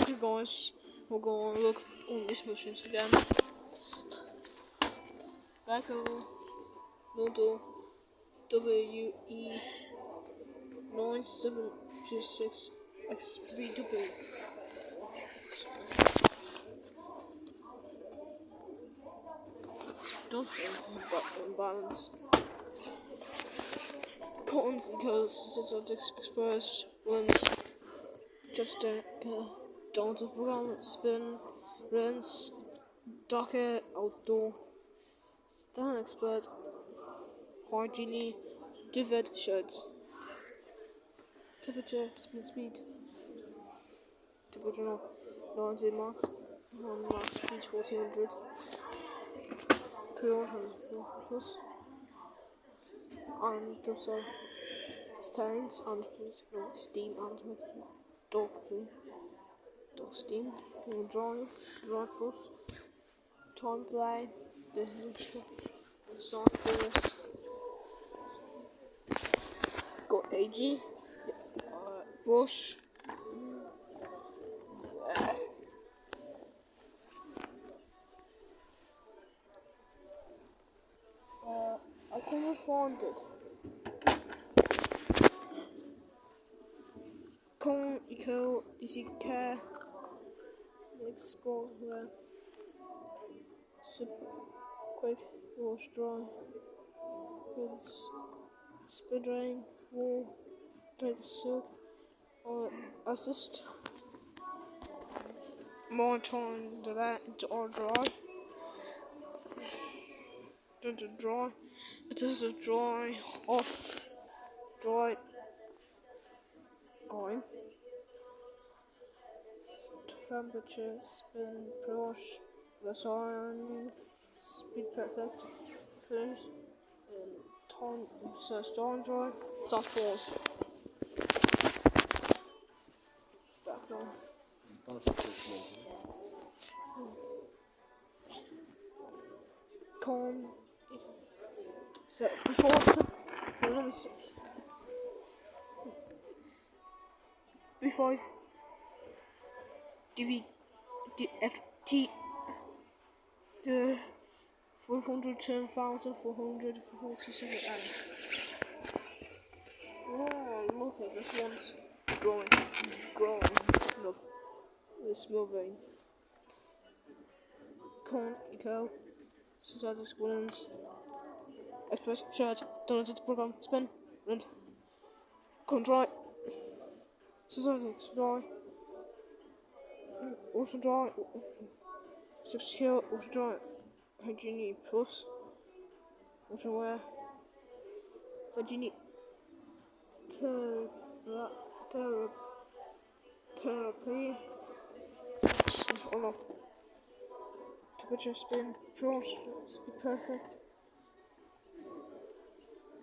Okay guys, we're going to look on these machines again. Geico Nodo WE9726XBW. Don't balance. Cottons and Coats, Statistics Express, runs just don't program, spin, runs, Docker, outdoor, Stan Expert, Hygiene, Duvet, shirts, temperature, spin speed, temperature 90 max, max speed 1400, pre-100 plus, and also stains and steam and dog steam, dry plus, time delay, the start force, got AG, brush, I couldn't find it. Con Eco Easy Care Export here. Super quick wash dry. Rinse spin drain wool take soap assist more time dry or dry. Don't dry. It is a dry off dry going. Temperature, spin, brush, design, speed perfect, finish, and time, search down dry, soft balls. Back on. Con, so before, B5, DFT, the 410,447 Oh, look at this one's growing, enough. It's moving. Con, Eco, Status Williams, Express, Shirt, Donated Program, Spin, Rent, Control, Society, Dry, also Dry, Subscale, also Dry, Hygiene Plus, also Wear, Hygiene, Therapy, Olof, Temperature, Spin, Brush, Speed Perfect,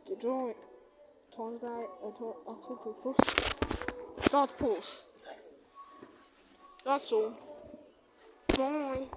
the Dry, Time Delay, October Plus, Start Pulse. That's all. Bye.